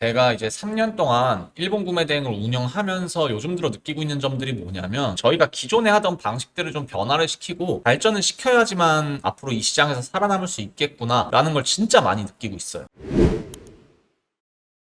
제가 이제 3년 동안 일본 구매 대행을 운영하면서 요즘 들어 느끼고 있는 점들이 뭐냐면 저희가 기존에 하던 방식들을 좀 변화를 시키고 발전을 시켜야지만 앞으로 이 시장에서 살아남을 수 있겠구나라는 걸 진짜 많이 느끼고 있어요.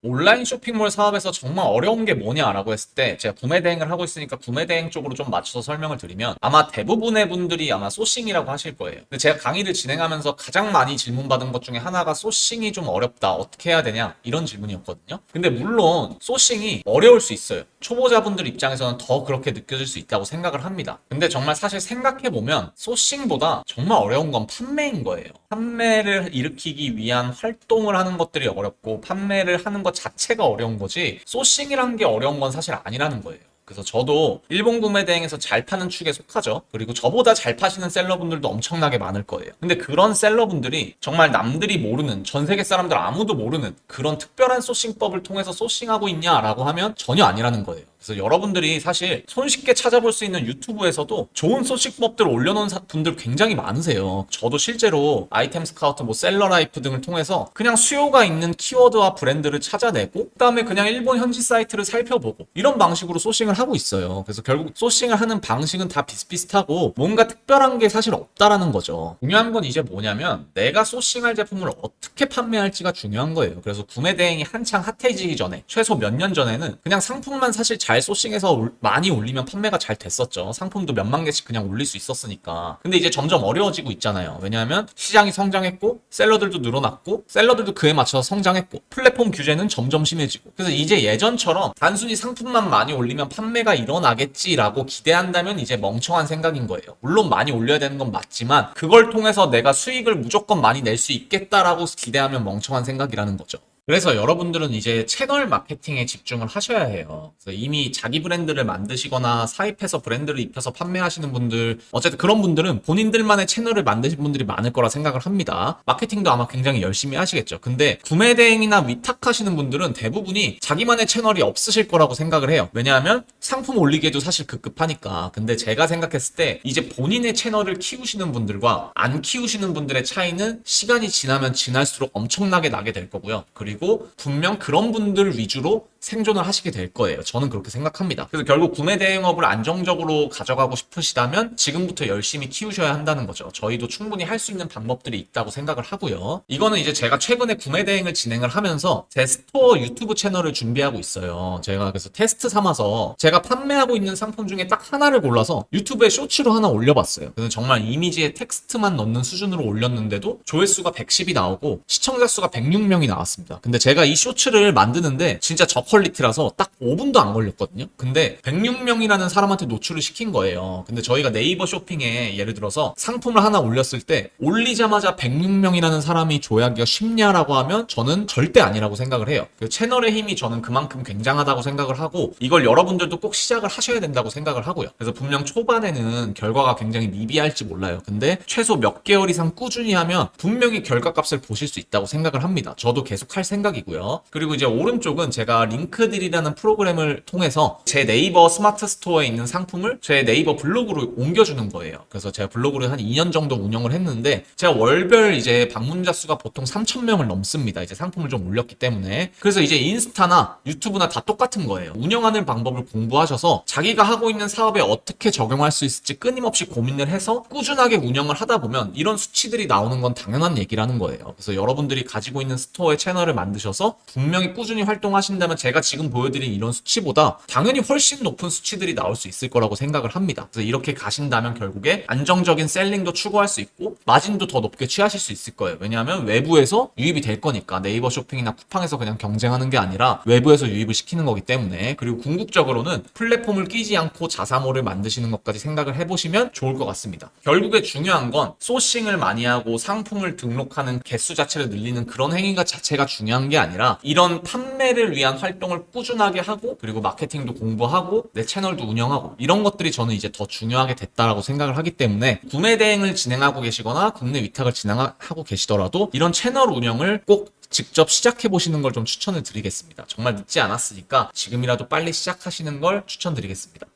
온라인 쇼핑몰 사업에서 정말 어려운 게 뭐냐라고 했을 때 제가 구매 대행을 하고 있으니까 구매 대행 쪽으로 좀 맞춰서 설명을 드리면 아마 대부분의 분들이 아마 소싱이라고 하실 거예요. 근데 제가 강의를 진행하면서 가장 많이 질문받은 것 중에 하나가 소싱이 좀 어렵다. 어떻게 해야 되냐? 이런 질문이었거든요. 근데 물론 소싱이 어려울 수 있어요. 초보자분들 입장에서는 더 그렇게 느껴질 수 있다고 생각을 합니다. 근데 정말 사실 생각해보면 소싱보다 정말 어려운 건 판매인 거예요. 판매를 일으키기 위한 활동을 하는 것들이 어렵고 판매를 하는 것 자체가 어려운 거지 소싱이라는 게 어려운 건 사실 아니라는 거예요. 그래서 저도 일본 구매 대행에서 잘 파는 축에 속하죠. 그리고 저보다 잘 파시는 셀러분들도 엄청나게 많을 거예요. 근데 그런 셀러분들이 정말 남들이 모르는, 전 세계 사람들 아무도 모르는 그런 특별한 소싱법을 통해서 소싱하고 있냐라고 하면 전혀 아니라는 거예요. 그래서 여러분들이 사실 손쉽게 찾아볼 수 있는 유튜브에서도 좋은 소식법들을 올려놓은 분들 굉장히 많으세요. 저도 실제로 아이템 스카우트, 뭐 셀러라이프 등을 통해서 그냥 수요가 있는 키워드와 브랜드를 찾아내고 그다음에 그냥 일본 현지 사이트를 살펴보고 이런 방식으로 소싱을 하고 있어요. 그래서 결국 소싱을 하는 방식은 다 비슷비슷하고 뭔가 특별한 게 사실 없다라는 거죠. 중요한 건 이제 뭐냐면 내가 소싱할 제품을 어떻게 판매할지가 중요한 거예요. 그래서 구매 대행이 한창 핫해지기 전에 최소 몇 년 전에는 그냥 상품만 사실 잘 소싱해서 많이 올리면 판매가 잘 됐었죠. 상품도 몇만 개씩 그냥 올릴 수 있었으니까. 근데 이제 점점 어려워지고 있잖아요. 왜냐하면 시장이 성장했고 셀러들도 늘어났고 셀러들도 그에 맞춰서 성장했고 플랫폼 규제는 점점 심해지고 그래서 이제 예전처럼 단순히 상품만 많이 올리면 판매가 일어나겠지라고 기대한다면 이제 멍청한 생각인 거예요. 물론 많이 올려야 되는 건 맞지만 그걸 통해서 내가 수익을 무조건 많이 낼 수 있겠다라고 기대하면 멍청한 생각이라는 거죠. 그래서 여러분들은 이제 채널 마케팅에 집중을 하셔야 해요. 그래서 이미 자기 브랜드를 만드시거나 사입해서 브랜드를 입혀서 판매하시는 분들, 어쨌든 그런 분들은 본인들만의 채널을 만드신 분들이 많을 거라 생각을 합니다. 마케팅도 아마 굉장히 열심히 하시겠죠. 근데 구매 대행이나 위탁하시는 분들은 대부분이 자기만의 채널이 없으실 거라고 생각을 해요. 왜냐하면 상품 올리기에도 사실 급급하니까. 근데 제가 생각했을 때 이제 본인의 채널을 키우시는 분들과 안 키우시는 분들의 차이는 시간이 지나면 지날수록 엄청나게 나게 될 거고요. 그리고 분명 그런 분들 위주로 생존을 하시게 될 거예요. 저는 그렇게 생각합니다. 그래서 결국 구매 대행업을 안정적으로 가져가고 싶으시다면 지금부터 열심히 키우셔야 한다는 거죠. 저희도 충분히 할 수 있는 방법들이 있다고 생각을 하고요. 이거는 이제 제가 최근에 구매 대행을 진행을 하면서 제 스토어 유튜브 채널을 준비하고 있어요. 제가 그래서 테스트 삼아서 제가 판매하고 있는 상품 중에 딱 하나를 골라서 유튜브에 쇼츠로 하나 올려봤어요. 그래서 정말 이미지에 텍스트만 넣는 수준으로 올렸는데도 조회수가 110이 나오고 시청자 수가 106명이 나왔습니다. 근데 제가 이 쇼츠를 만드는데 진짜 저퀄리티라서 딱 5분도 안 걸렸거든요. 근데 106명이라는 사람한테 노출을 시킨 거예요. 근데 저희가 네이버 쇼핑에 예를 들어서 상품을 하나 올렸을 때 올리자마자 106명이라는 사람이 조회하기가 쉽냐라고 하면 저는 절대 아니라고 생각을 해요. 그 채널의 힘이 저는 그만큼 굉장하다고 생각을 하고 이걸 여러분들도 꼭 시작을 하셔야 된다고 생각을 하고요. 그래서 분명 초반에는 결과가 굉장히 미비할지 몰라요. 근데 최소 몇 개월 이상 꾸준히 하면 분명히 결과값을 보실 수 있다고 생각을 합니다. 저도 계속 할 생각이고요. 그리고 이제 오른쪽은 제가 링크딜이라는 프로그램을 통해서 제 네이버 스마트 스토어에 있는 상품을 제 네이버 블로그로 옮겨주는 거예요. 그래서 제가 블로그를 한 2년 정도 운영을 했는데 제가 월별 이제 방문자 수가 보통 3,000명을 넘습니다. 이제 상품을 좀 올렸기 때문에. 그래서 이제 인스타나 유튜브나 다 똑같은 거예요. 운영하는 방법을 공부하셔서 자기가 하고 있는 사업에 어떻게 적용할 수 있을지 끊임없이 고민을 해서 꾸준하게 운영을 하다 보면 이런 수치들이 나오는 건 당연한 얘기라는 거예요. 그래서 여러분들이 가지고 있는 스토어의 채널을 만드셔서 분명히 꾸준히 활동하신다면 제가 지금 보여드린 이런 수치보다 당연히 훨씬 높은 수치들이 나올 수 있을 거라고 생각을 합니다. 그래서 이렇게 가신다면 결국에 안정적인 셀링도 추구할 수 있고 마진도 더 높게 취하실 수 있을 거예요. 왜냐하면 외부에서 유입이 될 거니까 네이버 쇼핑이나 쿠팡에서 그냥 경쟁하는 게 아니라 외부에서 유입을 시키는 거기 때문에. 그리고 궁극적으로는 플랫폼을 끼지 않고 자사몰을 만드시는 것까지 생각을 해보시면 좋을 것 같습니다. 결국에 중요한 건 소싱을 많이 하고 상품을 등록하는 개수 자체를 늘리는 그런 행위가 자체가 중요한 게 아니라 이런 판매를 위한 활동을 꾸준하게 하고 그리고 마케팅도 공부하고 내 채널도 운영하고 이런 것들이 저는 이제 더 중요하게 됐다라고 생각을 하기 때문에 구매 대행을 진행하고 계시거나 국내 위탁을 진행하고 계시더라도 이런 채널 운영을 꼭 직접 시작해 보시는 걸 좀 추천을 드리겠습니다. 정말 늦지 않았으니까 지금이라도 빨리 시작하시는 걸 추천드리겠습니다.